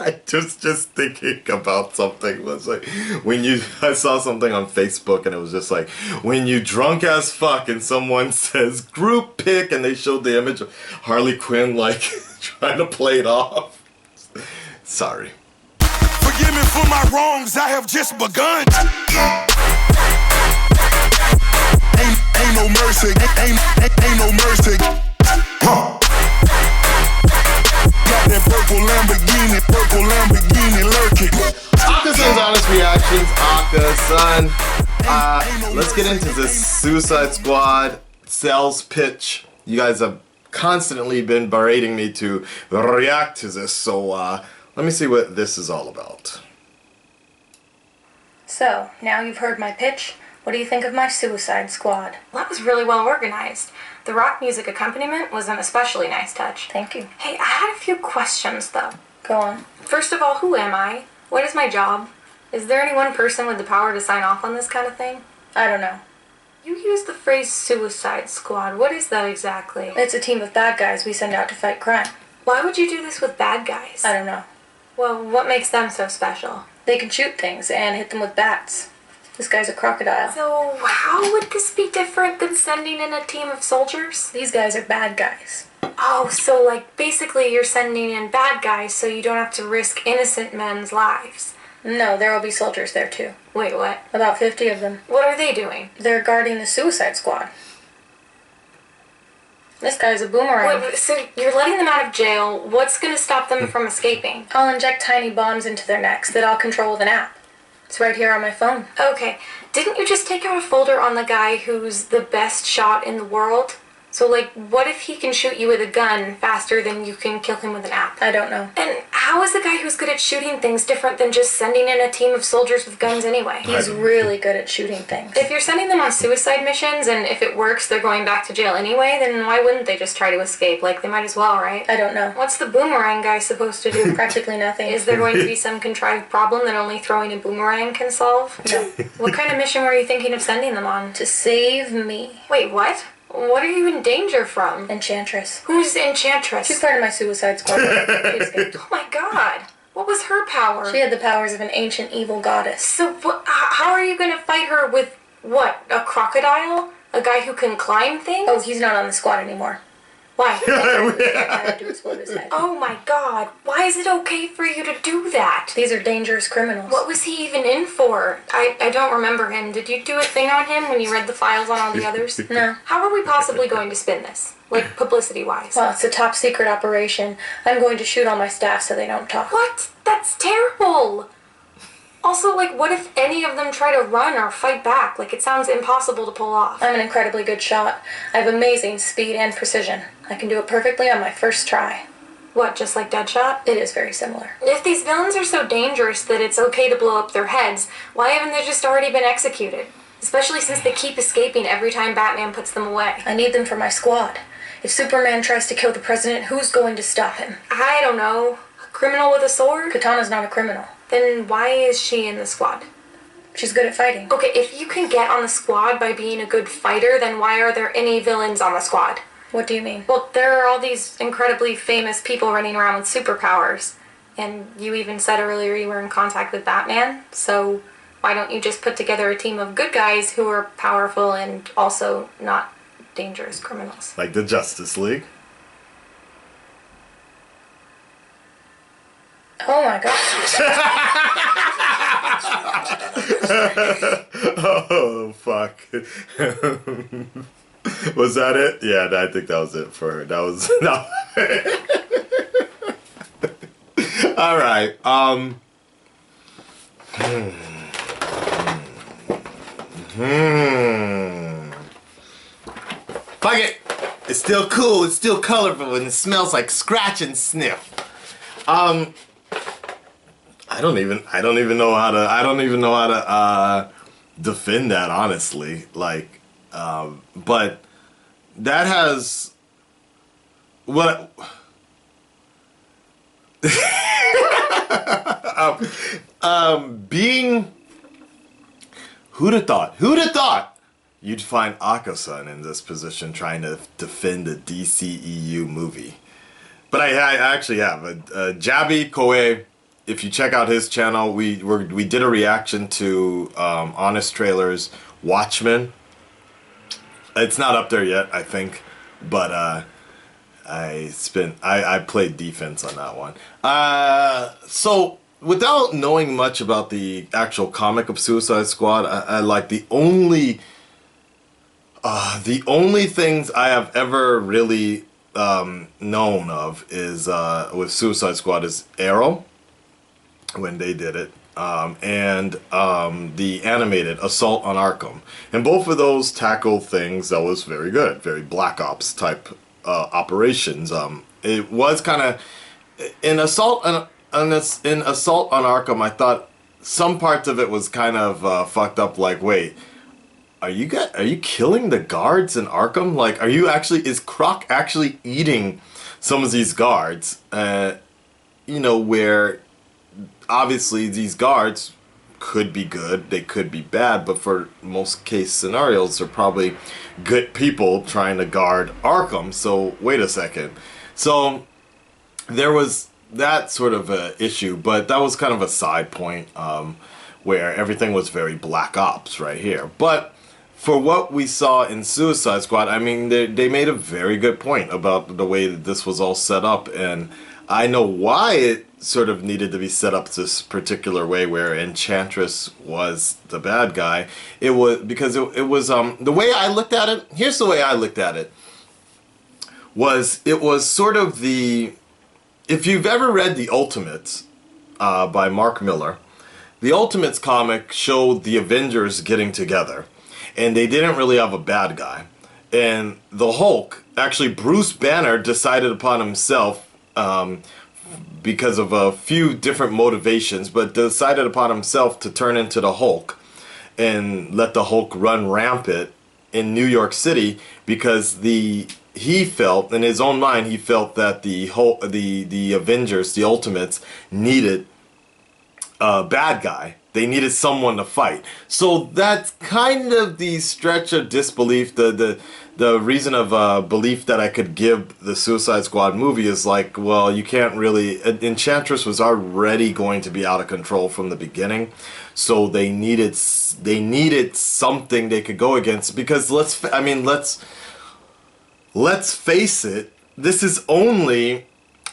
I just thinking about something. Was like I saw something on Facebook and it was just like when you drunk as fuck and someone says group pick and they showed the image of Harley Quinn like trying to play it off. Sorry. Forgive me for my wrongs, I have just begun. Ain't no mercy, ain't no mercy. Got that purple Lamborghini lurking. Akasan's honest reactions. Akasan. Let's get into this Suicide Squad sales pitch. You guys have constantly been berating me to react to this, so let me see what this is all about. So, now you've heard my pitch. What do you think of my Suicide Squad? Well, that was really well organized. The rock music accompaniment was an especially nice touch. Thank you. Hey, I had a few questions, though. Go on. First of all, who am I? What is my job? Is there any one person with the power to sign off on this kind of thing? I don't know. You used the phrase Suicide Squad. What is that exactly? It's a team of bad guys we send out to fight crime. Why would you do this with bad guys? I don't know. Well, what makes them so special? They can shoot things and hit them with bats. This guy's a crocodile. So, how would this be different than sending in a team of soldiers? These guys are bad guys. Oh, so like basically you're sending in bad guys so you don't have to risk innocent men's lives. No, there will be soldiers there too. Wait, what? About 50 of them. What are they doing? They're guarding the Suicide Squad. This guy's a boomerang. Wait, so you're letting them out of jail. What's going to stop them from escaping? I'll inject tiny bombs into their necks that I'll control with an app. It's right here on my phone. Okay. Didn't you just take out a folder on the guy who's the best shot in the world? So, like, what if he can shoot you with a gun faster than you can kill him with an app? I don't know. And how is the guy who's good at shooting things different than just sending in a team of soldiers with guns anyway? He's really good at shooting things. If you're sending them on suicide missions, and if it works, they're going back to jail anyway, then why wouldn't they just try to escape? Like, they might as well, right? I don't know. What's the boomerang guy supposed to do? Practically nothing. Is there going to be some contrived problem that only throwing a boomerang can solve? No. What kind of mission were you thinking of sending them on? To save me. Wait, what? What are you in danger from? Enchantress. Who's Enchantress? She's part of my Suicide Squad. She escaped. Oh my god. What was her power? She had the powers of an ancient evil goddess. So how are you going to fight her with, what, a crocodile? A guy who can climb things? Oh, he's not on the squad anymore. Why? I had to explode his head. Oh my god. Why is it okay for you to do that? These are dangerous criminals. What was he even in for? I don't remember him. Did you do a thing on him when you read the files on all the others? No. How are we possibly going to spin this? Like, publicity-wise? Well, it's a top secret operation. I'm going to shoot all my staff so they don't talk. What? That's terrible! Also, like, what if any of them try to run or fight back? Like, it sounds impossible to pull off. I'm an incredibly good shot. I have amazing speed and precision. I can do it perfectly on my first try. What, just like Deadshot? It is very similar. If these villains are so dangerous that it's okay to blow up their heads, why haven't they just already been executed? Especially since they keep escaping every time Batman puts them away. I need them for my squad. If Superman tries to kill the president, who's going to stop him? I don't know. A criminal with a sword? Katana's not a criminal. Then why is she in the squad? She's good at fighting. Okay, if you can get on the squad by being a good fighter, then why are there any villains on the squad? What do you mean? Well, there are all these incredibly famous people running around with superpowers. And you even said earlier you were in contact with Batman, so why don't you just put together a team of good guys who are powerful and also not dangerous criminals? Like the Justice League. Oh my god. Oh, fuck. Was that it? Yeah, I think that was it for her. That was... No. Alright, Fuck it! It's still cool, it's still colorful, and it smells like scratch and sniff. I don't even know how to defend that, honestly. Like, but that has what being who'd have thought you'd find Akasan in this position trying to defend a DCEU movie. But I actually have Jabi Koe if you check out his channel, we did a reaction to Honest Trailers Watchmen. It's not up there yet, I think, but I played defense on that one. So without knowing much about the actual comic of Suicide Squad, I like the only things I have ever really known of is with Suicide Squad is Arrow, when they did it, and the animated Assault on Arkham. And both of those tackle things that was very good, very Black Ops type operations. It was kind of in Assault on Arkham. I thought some parts of it was kind of fucked up. Like, wait, are you killing the guards in Arkham? Like, is Croc actually eating some of these guards? You know, where obviously these guards could be good, they could be bad, but for most case scenarios, they're probably good people trying to guard Arkham. So wait a second. So there was that sort of a issue, but that was kind of a side point where everything was very Black Ops right here. But for what we saw in Suicide Squad, I mean, they made a very good point about the way that this was all set up, and I know why it sort of needed to be set up this particular way where Enchantress was the bad guy. It was because it was the way I looked at it. Here's the way I looked at it. It was sort of if you've ever read The Ultimates by Mark Miller, the Ultimates comic showed the Avengers getting together, and they didn't really have a bad guy. And the Hulk, actually Bruce Banner decided upon himself because of a few different motivations, but decided upon himself to turn into the Hulk and let the Hulk run rampant in New York City because he felt, in his own mind, he felt that the Avengers, the Ultimates, needed a bad guy. They needed someone to fight. So that's kind of the stretch of disbelief, the reason of belief that I could give the Suicide Squad movie is like, well, you can't really... Enchantress was already going to be out of control from the beginning, so they needed something they could go against, because let's face it, this is only...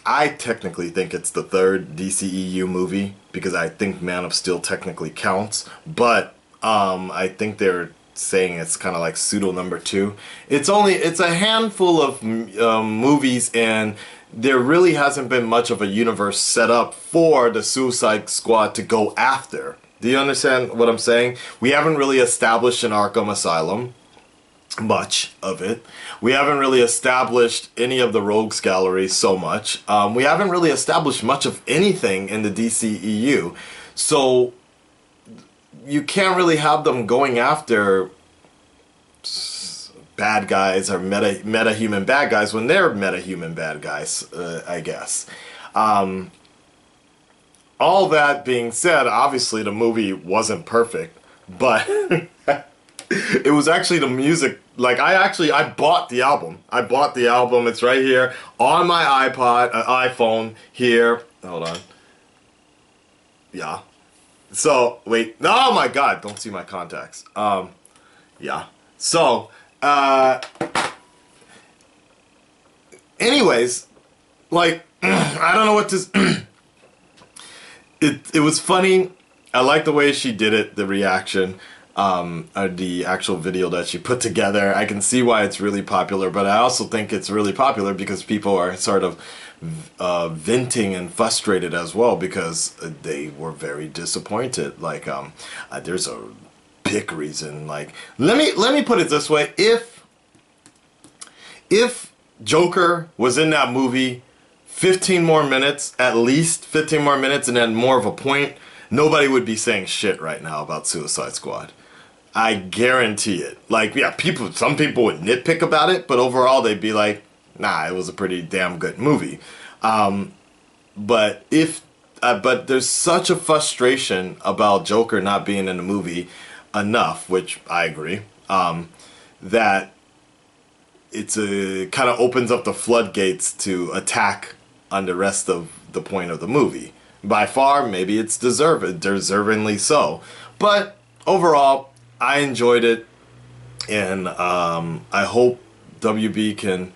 I technically think it's the third DCEU movie, because I think Man of Steel technically counts, but I think they're saying it's kind of like pseudo number 2. It's a handful of movies, and there really hasn't been much of a universe set up for the Suicide Squad to go after. Do you understand what I'm saying? We haven't really established an Arkham Asylum, much of it. We haven't really established any of the Rogues Gallery so much. We haven't really established much of anything in the DCEU. So you can't really have them going after bad guys or meta-human bad guys when they're meta-human bad guys, I guess. All that being said, obviously the movie wasn't perfect, but it was actually the music. Like, I bought the album. It's right here on my iPhone here. Hold on. Yeah. So, wait. Oh my God, don't see my contacts. Yeah. So, anyways, like, I don't know what to... It was funny. I like the way she did it, the reaction. The actual video that she put together. I can see why it's really popular, but I also think it's really popular because people are sort of venting and frustrated as well because they were very disappointed. Like, there's a big reason. Like, let me put it this way: if Joker was in that movie 15 more minutes, at least 15 more minutes, and then more of a point, nobody would be saying shit right now about Suicide Squad. I guarantee it. Like, yeah, some people would nitpick about it, but overall they'd be like, nah, it was a pretty damn good movie. But there's such a frustration about Joker not being in the movie enough, which I agree, that it's kind of opens up the floodgates to attack on the rest of the point of the movie. by far, maybe it's deservingly so. But overall, I enjoyed it, and I hope WB can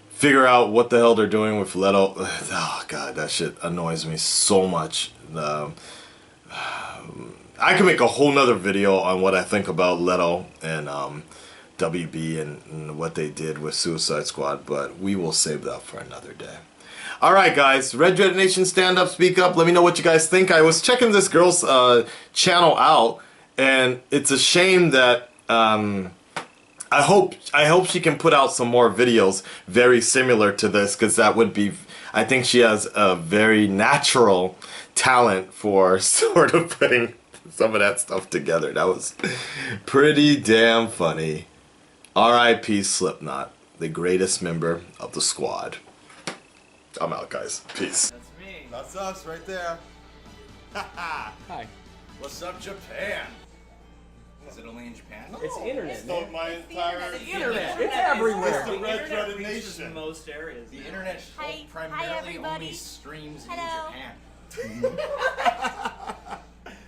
figure out what the hell they're doing with Leto. Oh god, that shit annoys me so much. I can make a whole nother video on what I think about Leto and WB and what they did with Suicide Squad, but we will save that for another day. Alright guys, Red Dread Nation, stand up, speak up, let me know what you guys think. I was checking this girl's channel out, and it's a shame that I hope she can put out some more videos very similar to this, because that would be, I think she has a very natural talent for sort of putting some of that stuff together. That was pretty damn funny. R.I.P. Slipknot, the greatest member of the squad. I'm out, guys. Peace. That's me. That's us right there. Hi. What's up, Japan? Is it only in Japan? No, it's internet. Stole my entire Internet. It's everywhere. It's the Red internet Dreaded reaches Nation. Most areas. The internet Hi primarily everybody. only streams Hello. in Japan.